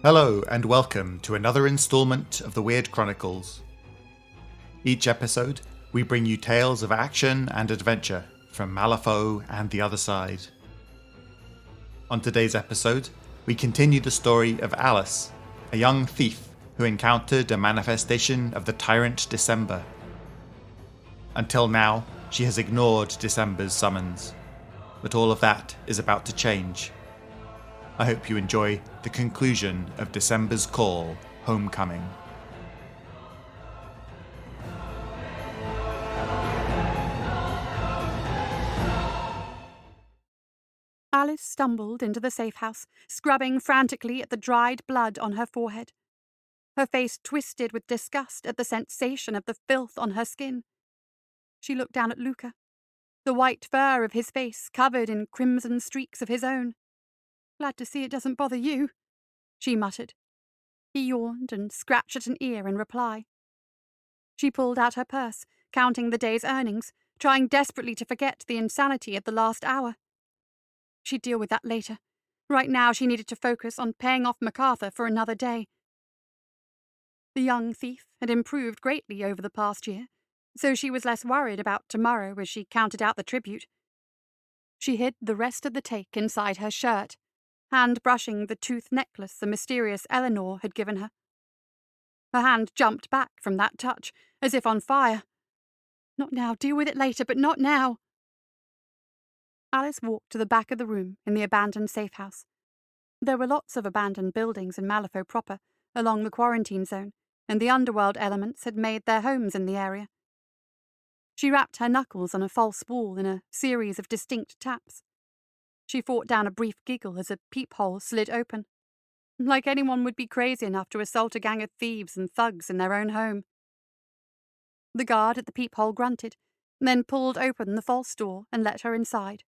Hello and welcome to another installment of the Weird Chronicles. Each episode, we bring you tales of action and adventure from Malifaux and the other side. On today's episode, we continue the story of Alice, a young thief who encountered a manifestation of the tyrant December. Until now, she has ignored December's summons, but all of that is about to change. I hope you enjoy the conclusion of December's Call, Homecoming. Alice stumbled into the safe house, scrubbing frantically at the dried blood on her forehead. Her face twisted with disgust at the sensation of the filth on her skin. She looked down at Luca, the white fur of his face covered in crimson streaks of his own. "Glad to see it doesn't bother you," she muttered. He yawned and scratched at an ear in reply. She pulled out her purse, counting the day's earnings, trying desperately to forget the insanity of the last hour. She'd deal with that later. Right now she needed to focus on paying off MacArthur for another day. The young thief had improved greatly over the past year, so she was less worried about tomorrow as she counted out the tribute. She hid the rest of the take inside her shirt, hand brushing the tooth necklace the mysterious Eleanor had given her. Her hand jumped back from that touch, as if on fire. Not now, deal with it later, but not now. Alice walked to the back of the room in the abandoned safe house. There were lots of abandoned buildings in Malifaux proper, along the quarantine zone, and the underworld elements had made their homes in the area. She rapped her knuckles on a false wall in a series of distinct taps. She fought down a brief giggle as a peephole slid open. Like anyone would be crazy enough to assault a gang of thieves and thugs in their own home. The guard at the peephole grunted, then pulled open the false door and let her inside.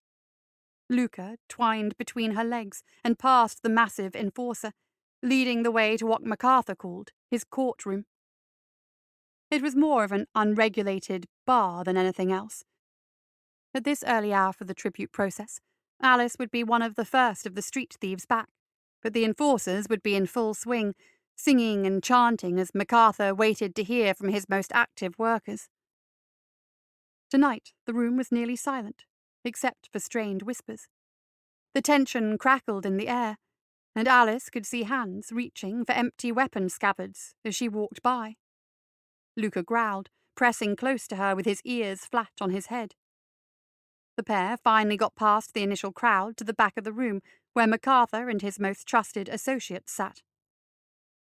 Luca twined between her legs and passed the massive enforcer, leading the way to what MacArthur called his courtroom. It was more of an unregulated bar than anything else. At this early hour for the tribute process, Alice would be one of the first of the street thieves back, but the enforcers would be in full swing, singing and chanting as MacArthur waited to hear from his most active workers. Tonight, the room was nearly silent, except for strained whispers. The tension crackled in the air, and Alice could see hands reaching for empty weapon scabbards as she walked by. Luca growled, pressing close to her with his ears flat on his head. The pair finally got past the initial crowd to the back of the room where MacArthur and his most trusted associates sat.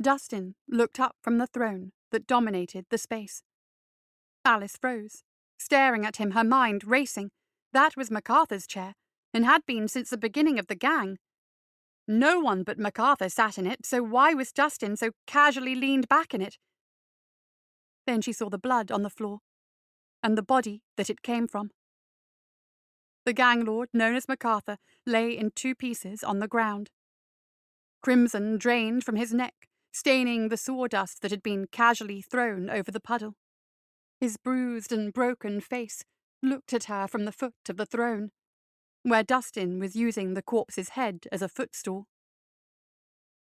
Dustin looked up from the throne that dominated the space. Alice froze, staring at him, her mind racing. That was MacArthur's chair, and had been since the beginning of the gang. No one but MacArthur sat in it, so why was Dustin so casually leaned back in it? Then she saw the blood on the floor, and the body that it came from. The gang lord, known as MacArthur, lay in two pieces on the ground. Crimson drained from his neck, staining the sawdust that had been casually thrown over the puddle. His bruised and broken face looked at her from the foot of the throne, where Dustin was using the corpse's head as a footstool.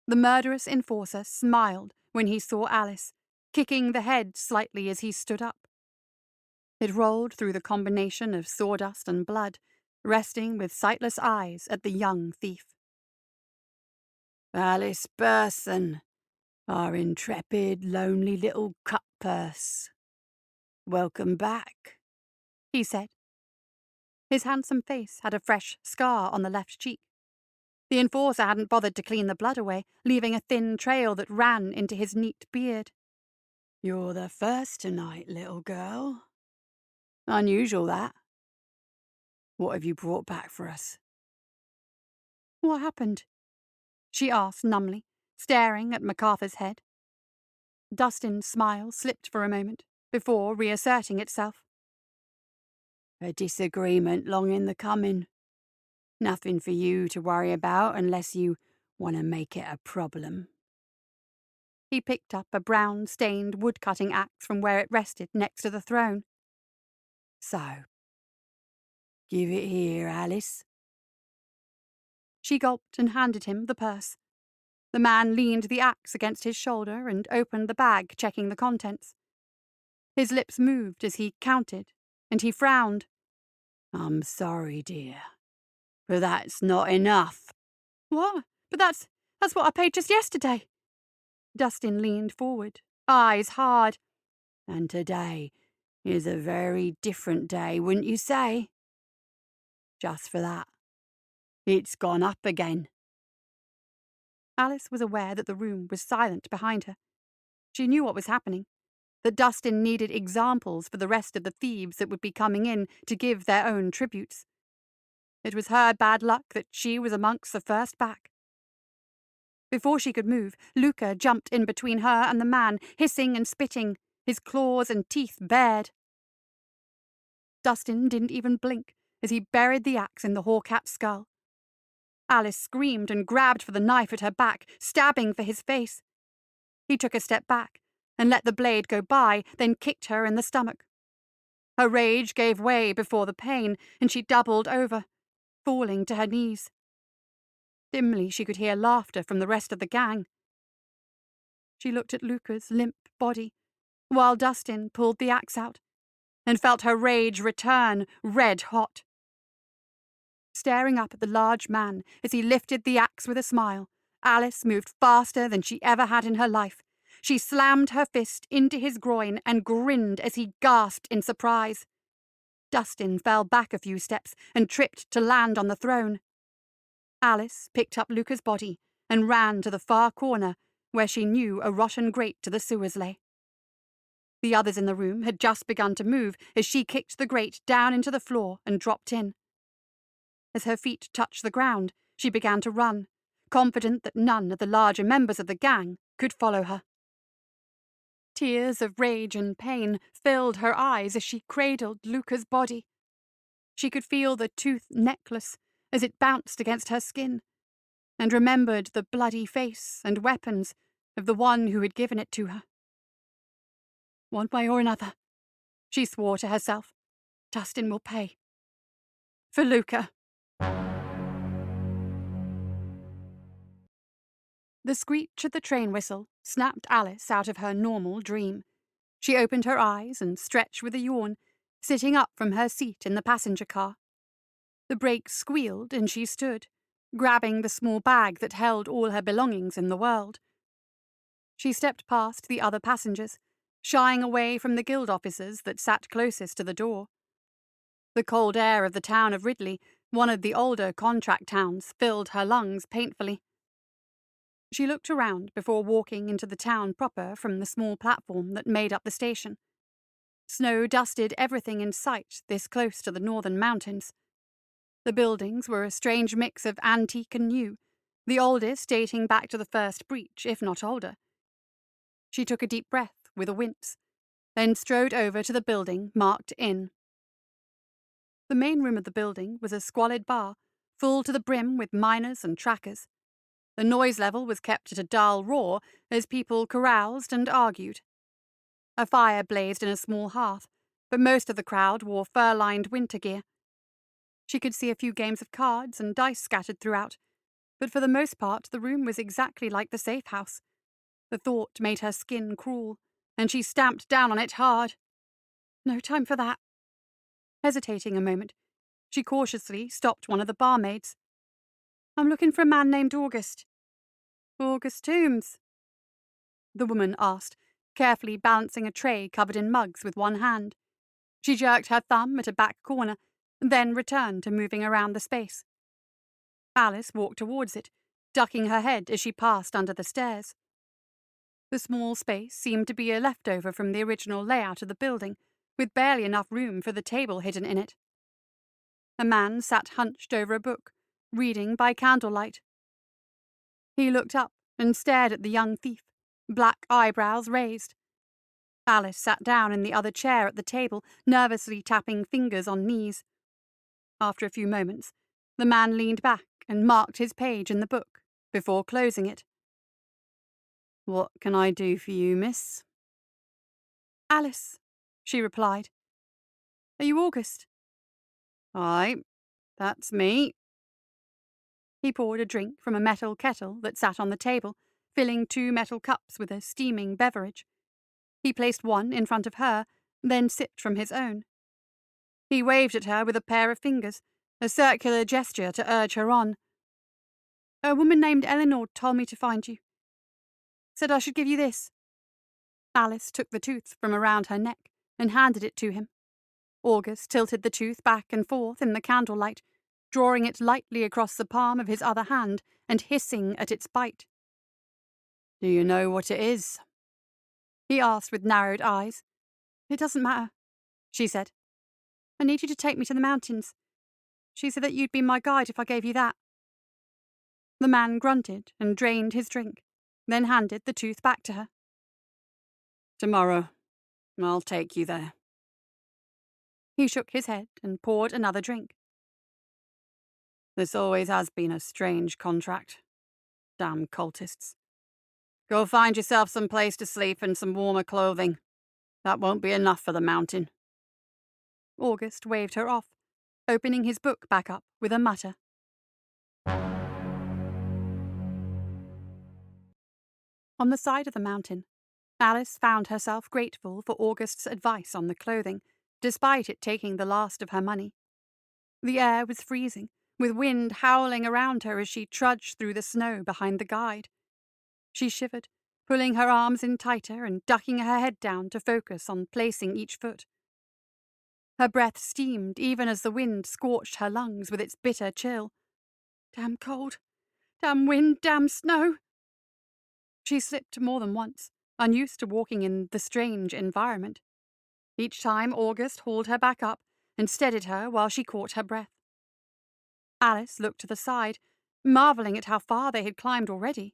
The murderous enforcer smiled when he saw Alice, kicking the head slightly as he stood up. It rolled through the combination of sawdust and blood, resting with sightless eyes at the young thief. "Alice Burson, our intrepid, lonely little cut-purse. Welcome back," he said. His handsome face had a fresh scar on the left cheek. The enforcer hadn't bothered to clean the blood away, leaving a thin trail that ran into his neat beard. "You're the first tonight, little girl. Unusual, that. What have you brought back for us?" "What happened?" she asked numbly, staring at MacArthur's head. Dustin's smile slipped for a moment, before reasserting itself. "A disagreement long in the coming. Nothing for you to worry about unless you want to make it a problem." He picked up a brown-stained wood-cutting axe from where it rested next to the throne. "So, give it here, Alice." She gulped and handed him the purse. The man leaned the axe against his shoulder and opened the bag, checking the contents. His lips moved as he counted, and he frowned. I'm sorry, dear, but that's not enough. What? But that's what I paid just yesterday. Dustin leaned forward, eyes hard. And today is a very different day, wouldn't you say? Just for that, it's gone up again. Alice was aware that the room was silent behind her. She knew what was happening, that Dustin needed examples for the rest of the thieves that would be coming in to give their own tributes. It was her bad luck that she was amongst the first back. Before she could move, Luca jumped in between her and the man, hissing and spitting, his claws and teeth bared. Dustin didn't even blink as he buried the axe in the Hawkat's skull. Alice screamed and grabbed for the knife at her back, stabbing for his face. He took a step back and let the blade go by, then kicked her in the stomach. Her rage gave way before the pain, and she doubled over, falling to her knees. Dimly she could hear laughter from the rest of the gang. She looked at Luca's limp body, while Dustin pulled the axe out, and felt her rage return, red hot. Staring up at the large man as he lifted the axe with a smile, Alice moved faster than she ever had in her life. She slammed her fist into his groin and grinned as he gasped in surprise. Dustin fell back a few steps and tripped to land on the throne. Alice picked up Luca's body and ran to the far corner where she knew a rotten grate to the sewers lay. The others in the room had just begun to move as she kicked the grate down into the floor and dropped in. As her feet touched the ground, she began to run, confident that none of the larger members of the gang could follow her. Tears of rage and pain filled her eyes as she cradled Luca's body. She could feel the tooth necklace as it bounced against her skin, and remembered the bloody face and weapons of the one who had given it to her. One way or another, she swore to herself, Dustin will pay. For Luca. The screech of the train whistle snapped Alice out of her normal dream. She opened her eyes and stretched with a yawn, sitting up from her seat in the passenger car. The brakes squealed and she stood, grabbing the small bag that held all her belongings in the world. She stepped past the other passengers, shying away from the guild officers that sat closest to the door. The cold air of the town of Ridley, one of the older contract towns, filled her lungs painfully. She looked around before walking into the town proper from the small platform that made up the station. Snow dusted everything in sight this close to the northern mountains. The buildings were a strange mix of antique and new, the oldest dating back to the first breach, if not older. She took a deep breath with a wince, then strode over to the building marked Inn. The main room of the building was a squalid bar, full to the brim with miners and trackers. The noise level was kept at a dull roar as people caroused and argued. A fire blazed in a small hearth, but most of the crowd wore fur-lined winter gear. She could see a few games of cards and dice scattered throughout, but for the most part the room was exactly like the safe house. The thought made her skin crawl, and she stamped down on it hard. No time for that. Hesitating a moment, she cautiously stopped one of the barmaids. I'm looking for a man named August. August Toombs? The woman asked, carefully balancing a tray covered in mugs with one hand. She jerked her thumb at a back corner, then returned to moving around the space. Alice walked towards it, ducking her head as she passed under the stairs. The small space seemed to be a leftover from the original layout of the building, with barely enough room for the table hidden in it. A man sat hunched over a book, reading by candlelight. He looked up and stared at the young thief, black eyebrows raised. Alice sat down in the other chair at the table, nervously tapping fingers on knees. After a few moments, the man leaned back and marked his page in the book, before closing it. What can I do for you, miss? Alice, she replied. Are you August? Aye, that's me. He poured a drink from a metal kettle that sat on the table, filling 2 metal cups with a steaming beverage. He placed one in front of her, then sipped from his own. He waved at her with a pair of fingers, a circular gesture to urge her on. "A woman named Eleanor told me to find you. Said I should give you this." Alice took the tooth from around her neck and handed it to him. August tilted the tooth back and forth in the candlelight, drawing it lightly across the palm of his other hand and hissing at its bite. "Do you know what it is?" he asked with narrowed eyes. "It doesn't matter," she said. "I need you to take me to the mountains. She said that you'd be my guide if I gave you that." The man grunted and drained his drink, then handed the tooth back to her. "Tomorrow, I'll take you there." He shook his head and poured another drink. "This always has been a strange contract. Damn cultists. Go find yourself some place to sleep and some warmer clothing. That won't be enough for the mountain." August waved her off, opening his book back up with a mutter. On the side of the mountain, Alice found herself grateful for August's advice on the clothing, despite it taking the last of her money. The air was freezing, with wind howling around her as she trudged through the snow behind the guide. She shivered, pulling her arms in tighter and ducking her head down to focus on placing each foot. Her breath steamed even as the wind scorched her lungs with its bitter chill. Damn cold. Damn wind. Damn snow. She slipped more than once, unused to walking in the strange environment. Each time August hauled her back up and steadied her while she caught her breath. Alice looked to the side, marveling at how far they had climbed already.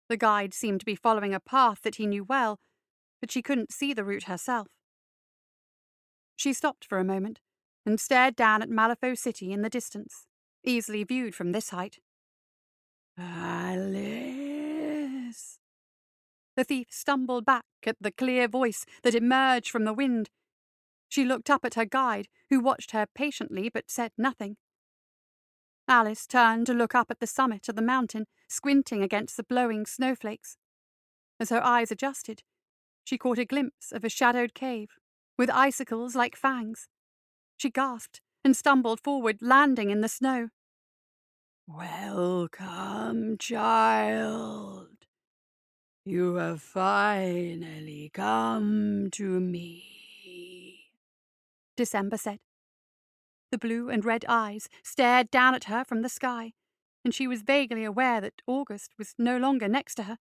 The guide seemed to be following a path that he knew well, but she couldn't see the route herself. She stopped for a moment and stared down at Malifaux City in the distance, easily viewed from this height. "Alice." The thief stumbled back at the clear voice that emerged from the wind. She looked up at her guide, who watched her patiently but said nothing. Alice turned to look up at the summit of the mountain, squinting against the blowing snowflakes. As her eyes adjusted, she caught a glimpse of a shadowed cave, with icicles like fangs. She gasped and stumbled forward, landing in the snow. "Welcome, child. You have finally come to me," December said. The blue and red eyes stared down at her from the sky, and she was vaguely aware that August was no longer next to her.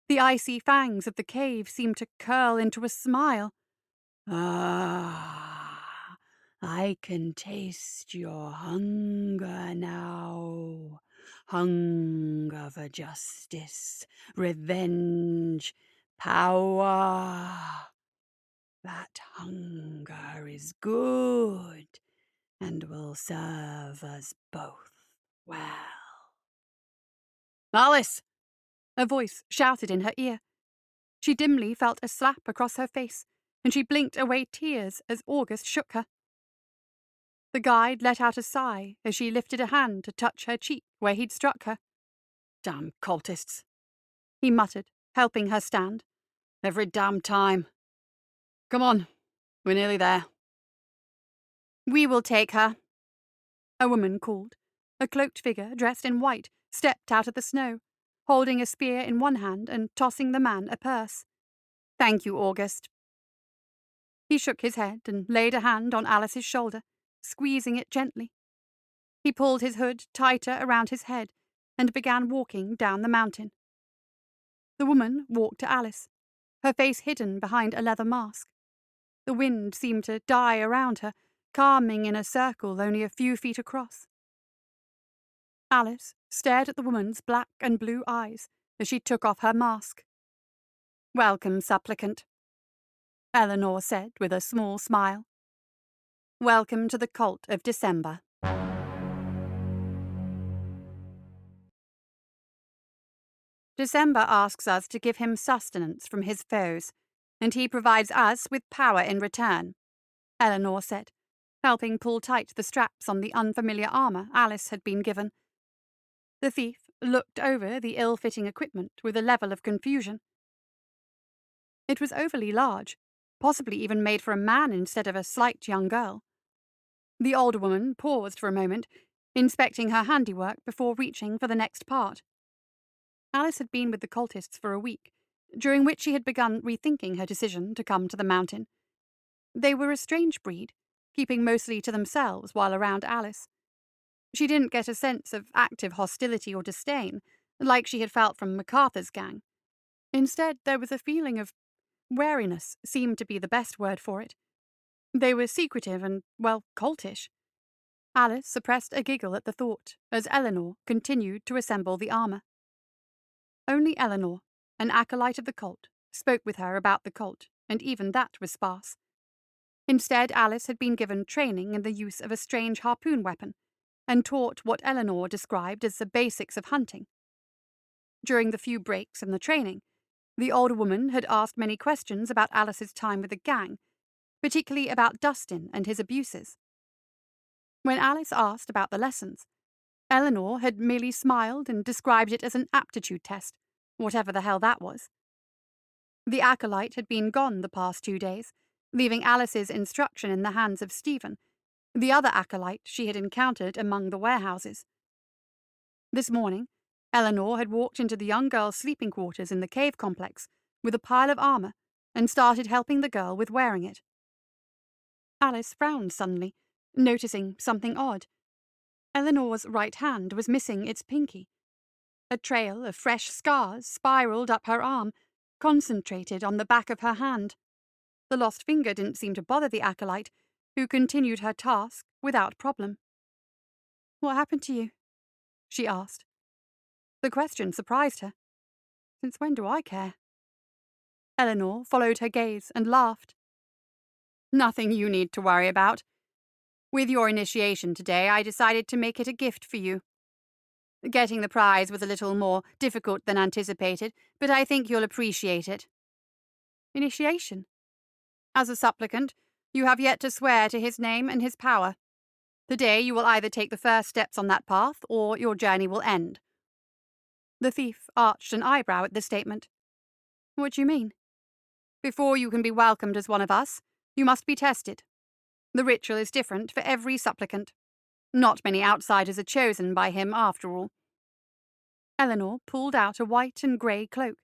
The icy fangs of the cave seemed to curl into a smile. "Ah, I can taste your hunger now. Hunger for justice, revenge, power. That hunger is good and will serve us both well." "Alice!" a voice shouted in her ear. She dimly felt a slap across her face, and she blinked away tears as August shook her. The guide let out a sigh as she lifted a hand to touch her cheek where he'd struck her. "Damn cultists," he muttered, helping her stand. "Every damn time. Come on, we're nearly there." "We will take her," a woman called. A cloaked figure dressed in white stepped out of the snow, holding a spear in one hand and tossing the man a purse. "Thank you, August." He shook his head and laid a hand on Alice's shoulder, squeezing it gently. He pulled his hood tighter around his head and began walking down the mountain. The woman walked to Alice, her face hidden behind a leather mask. The wind seemed to die around her, calming in a circle only a few feet across. Alice stared at the woman's black and blue eyes as she took off her mask. "Welcome, supplicant," Eleanor said with a small smile. "Welcome to the cult of December." December asks us to give him sustenance from his foes, and he provides us with power in return, Eleanor said, helping pull tight the straps on the unfamiliar armor Alice had been given. The thief looked over the ill-fitting equipment with a level of confusion. It was overly large, possibly even made for a man instead of a slight young girl. The older woman paused for a moment, inspecting her handiwork before reaching for the next part. Alice had been with the cultists for a week, during which she had begun rethinking her decision to come to the mountain. They were a strange breed, keeping mostly to themselves while around Alice. She didn't get a sense of active hostility or disdain, like she had felt from MacArthur's gang. Instead, there was a feeling of wariness, seemed to be the best word for it. They were secretive and, well, cultish. Alice suppressed a giggle at the thought as Eleanor continued to assemble the armor. Only Eleanor, an acolyte of the cult, spoke with her about the cult, and even that was sparse. Instead, Alice had been given training in the use of a strange harpoon weapon, and taught what Eleanor described as the basics of hunting. During the few breaks in the training, the older woman had asked many questions about Alice's time with the gang, particularly about Dustin and his abuses. When Alice asked about the lessons, Eleanor had merely smiled and described it as an aptitude test, whatever the hell that was. The acolyte had been gone the past 2 days, leaving Alice's instruction in the hands of Stephen, the other acolyte she had encountered among the warehouses. This morning, Eleanor had walked into the young girl's sleeping quarters in the cave complex with a pile of armor and started helping the girl with wearing it. Alice frowned suddenly, noticing something odd. Eleanor's right hand was missing its pinky. A trail of fresh scars spiraled up her arm, concentrated on the back of her hand. The lost finger didn't seem to bother the acolyte, who continued her task without problem. "What happened to you?" she asked. The question surprised her. "Since when do I care?" Eleanor followed her gaze and laughed. "Nothing you need to worry about. With your initiation today, I decided to make it a gift for you. Getting the prize was a little more difficult than anticipated, but I think you'll appreciate it." "Initiation? As a supplicant, you have yet to swear to his name and his power. Today you will either take the first steps on that path, or your journey will end." The thief arched an eyebrow at this statement. "What do you mean?" "Before you can be welcomed as one of us, you must be tested. The ritual is different for every supplicant. Not many outsiders are chosen by him, after all." Eleanor pulled out a white and grey cloak,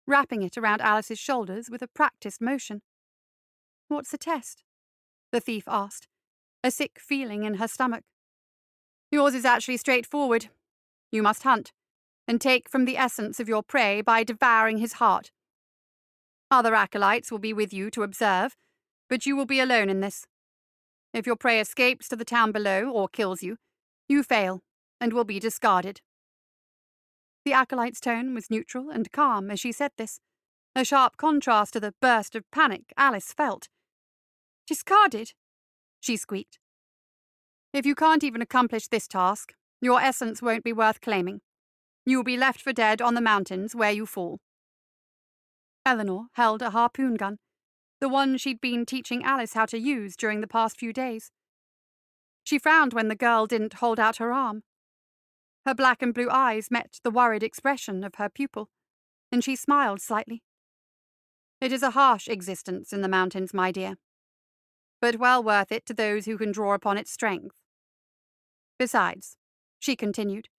wrapping it around Alice's shoulders with a practiced motion. "What's the test?" the thief asked, a sick feeling in her stomach. "Yours is actually straightforward. You must hunt, and take from the essence of your prey by devouring his heart. Other acolytes will be with you to observe, but you will be alone in this. If your prey escapes to the town below or kills you, you fail and will be discarded." The acolyte's tone was neutral and calm as she said this, a sharp contrast to the burst of panic Alice felt. "Discarded?" she squeaked. "If you can't even accomplish this task, your essence won't be worth claiming. You will be left for dead on the mountains where you fall." Eleanor held a harpoon gun, the one she'd been teaching Alice how to use during the past few days. She frowned when the girl didn't hold out her arm. Her black and blue eyes met the worried expression of her pupil, and she smiled slightly. "It is a harsh existence in the mountains, my dear, but well worth it to those who can draw upon its strength. Besides," she continued,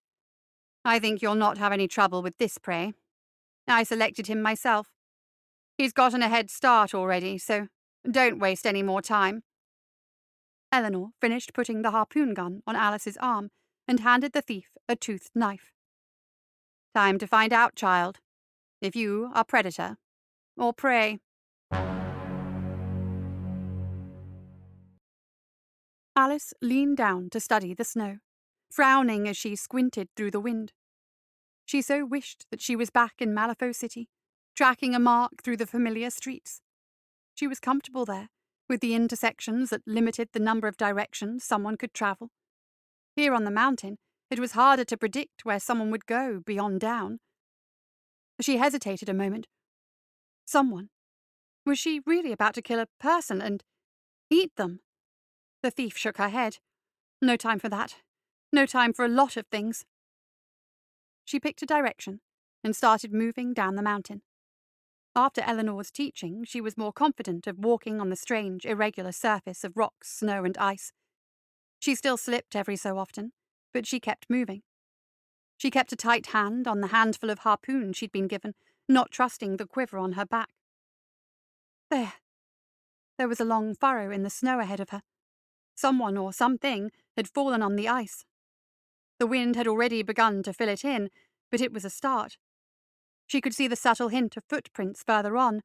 "I think you'll not have any trouble with this prey. I selected him myself. He's gotten a head start already, so don't waste any more time." Eleanor finished putting the harpoon gun on Alice's arm and handed the thief a toothed knife. "Time to find out, child, if you are predator or prey." Alice leaned down to study the snow, frowning as she squinted through the wind. She so wished that she was back in Malifaux City, tracking a mark through the familiar streets. She was comfortable there, with the intersections that limited the number of directions someone could travel. Here on the mountain, it was harder to predict where someone would go beyond down. She hesitated a moment. Someone. Was she really about to kill a person and eat them? The thief shook her head. No time for that. No time for a lot of things. She picked a direction and started moving down the mountain. After Eleanor's teaching, she was more confident of walking on the strange, irregular surface of rocks, snow, and ice. She still slipped every so often, but she kept moving. She kept a tight hand on the handful of harpoons she'd been given, not trusting the quiver on her back. There. There was a long furrow in the snow ahead of her. Someone or something had fallen on the ice. The wind had already begun to fill it in, but it was a start. She could see the subtle hint of footprints further on,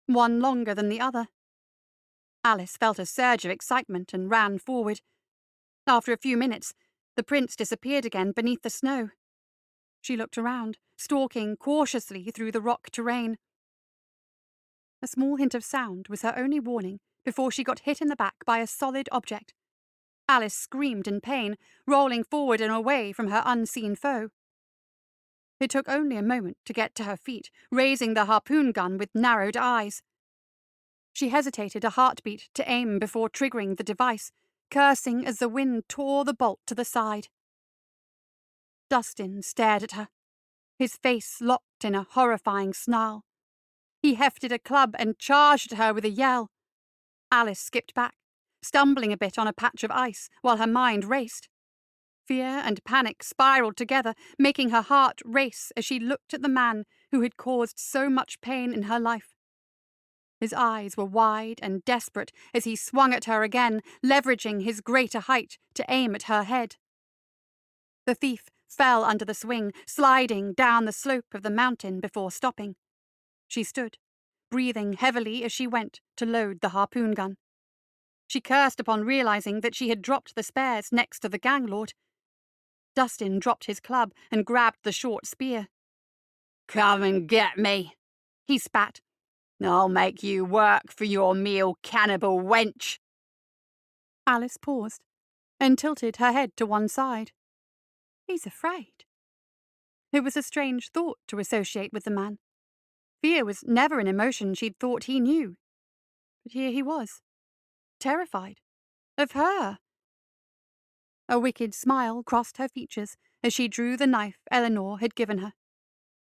one longer than the other. Alice felt a surge of excitement and ran forward. After a few minutes, the prints disappeared again beneath the snow. She looked around, stalking cautiously through the rock terrain. A small hint of sound was her only warning before she got hit in the back by a solid object. Alice screamed in pain, rolling forward and away from her unseen foe. It took only a moment to get to her feet, raising the harpoon gun with narrowed eyes. She hesitated a heartbeat to aim before triggering the device, cursing as the wind tore the bolt to the side. Dustin stared at her, his face locked in a horrifying snarl. He hefted a club and charged at her with a yell. Alice skipped back, stumbling a bit on a patch of ice while her mind raced. Fear and panic spiraled together, making her heart race as she looked at the man who had caused so much pain in her life. His eyes were wide and desperate as he swung at her again, leveraging his greater height to aim at her head. The thief fell under the swing, sliding down the slope of the mountain before stopping. She stood, breathing heavily as she went to load the harpoon gun. She cursed upon realizing that she had dropped the spares next to the gang lord. Dustin dropped his club and grabbed the short spear. "Come and get me," he spat. "I'll make you work for your meal, cannibal wench." Alice paused and tilted her head to one side. He's afraid. It was a strange thought to associate with the man. Fear was never an emotion she'd thought he knew. But here he was, terrified. Of her. A wicked smile crossed her features as she drew the knife Eleanor had given her.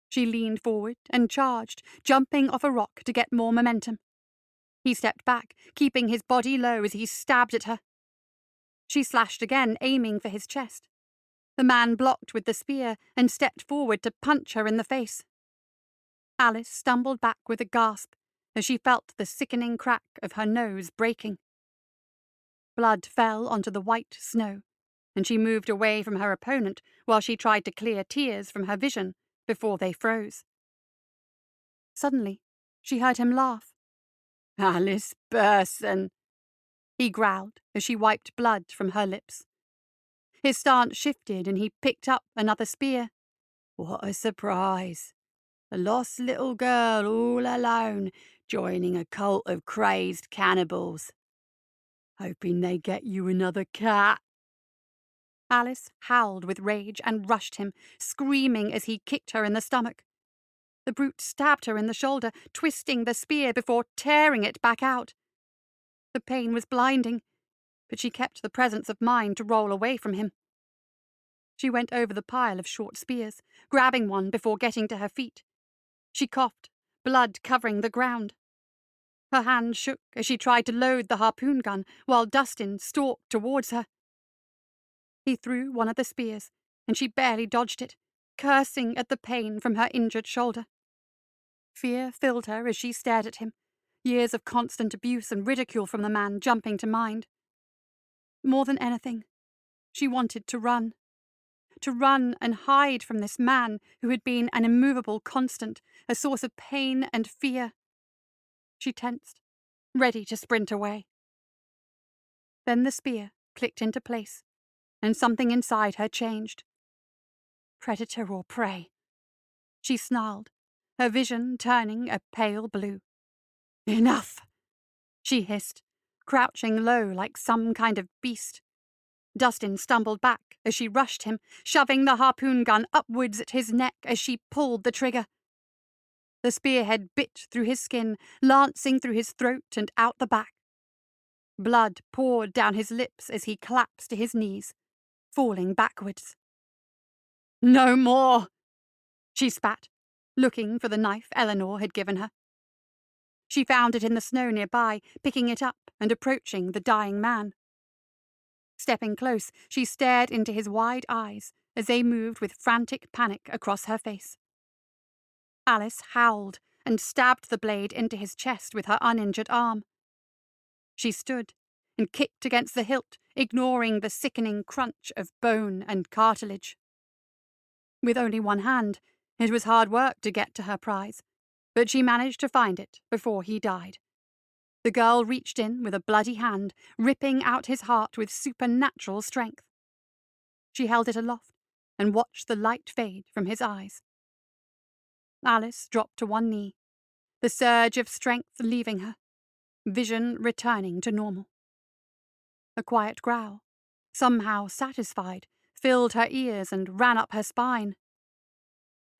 She leaned forward and charged, jumping off a rock to get more momentum. He stepped back, keeping his body low as he stabbed at her. She slashed again, aiming for his chest. The man blocked with the spear and stepped forward to punch her in the face. Alice stumbled back with a gasp as she felt the sickening crack of her nose breaking. Blood fell onto the white snow, and she moved away from her opponent while she tried to clear tears from her vision before they froze. Suddenly, she heard him laugh. "Alice Burson," he growled as she wiped blood from her lips. His stance shifted and he picked up another spear. "What a surprise. A lost little girl all alone, joining a cult of crazed cannibals. Hoping they get you another cat." Alice howled with rage and rushed him, screaming as he kicked her in the stomach. The brute stabbed her in the shoulder, twisting the spear before tearing it back out. The pain was blinding, but she kept the presence of mind to roll away from him. She went over the pile of short spears, grabbing one before getting to her feet. She coughed, blood covering the ground. Her hand shook as she tried to load the harpoon gun while Dustin stalked towards her. He threw one of the spears, and she barely dodged it, cursing at the pain from her injured shoulder. Fear filled her as she stared at him, years of constant abuse and ridicule from the man jumping to mind. More than anything, she wanted to run. To run and hide from this man who had been an immovable constant, a source of pain and fear. She tensed, ready to sprint away. Then the spear clicked into place, and something inside her changed. Predator or prey? She snarled, her vision turning a pale blue. "Enough!" she hissed, crouching low like some kind of beast. Dustin stumbled back as she rushed him, shoving the harpoon gun upwards at his neck as she pulled the trigger. The spearhead bit through his skin, lancing through his throat and out the back. Blood poured down his lips as he collapsed to his knees, falling backwards. "No more!" she spat, looking for the knife Eleanor had given her. She found it in the snow nearby, picking it up and approaching the dying man. Stepping close, she stared into his wide eyes as they moved with frantic panic across her face. Alice howled and stabbed the blade into his chest with her uninjured arm. She stood and kicked against the hilt, ignoring the sickening crunch of bone and cartilage. With only one hand, it was hard work to get to her prize, but she managed to find it before he died. The girl reached in with a bloody hand, ripping out his heart with supernatural strength. She held it aloft and watched the light fade from his eyes. Alice dropped to one knee, the surge of strength leaving her, vision returning to normal. A quiet growl, somehow satisfied, filled her ears and ran up her spine.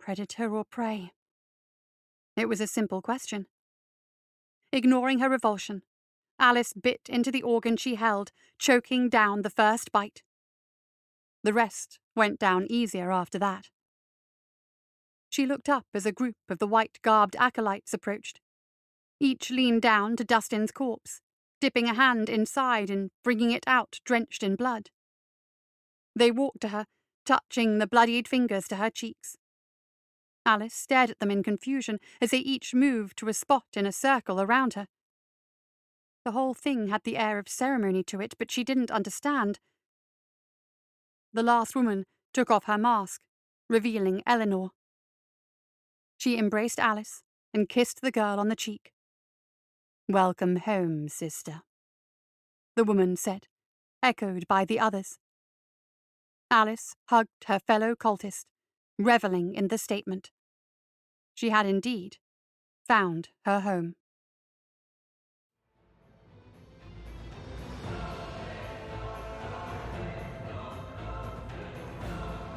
Predator or prey? It was a simple question. Ignoring her revulsion, Alice bit into the organ she held, choking down the first bite. The rest went down easier after that. She looked up as a group of the white-garbed acolytes approached. Each leaned down to Dustin's corpse, dipping a hand inside and bringing it out drenched in blood. They walked to her, touching the bloodied fingers to her cheeks. Alice stared at them in confusion as they each moved to a spot in a circle around her. The whole thing had the air of ceremony to it, but she didn't understand. The last woman took off her mask, revealing Eleanor. She embraced Alice and kissed the girl on the cheek. "Welcome home, sister," the woman said, echoed by the others. Alice hugged her fellow cultist, reveling in the statement. She had indeed found her home.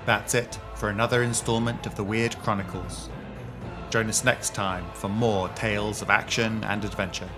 That's it for another installment of the Weird Chronicles. Join us next time for more tales of action and adventure.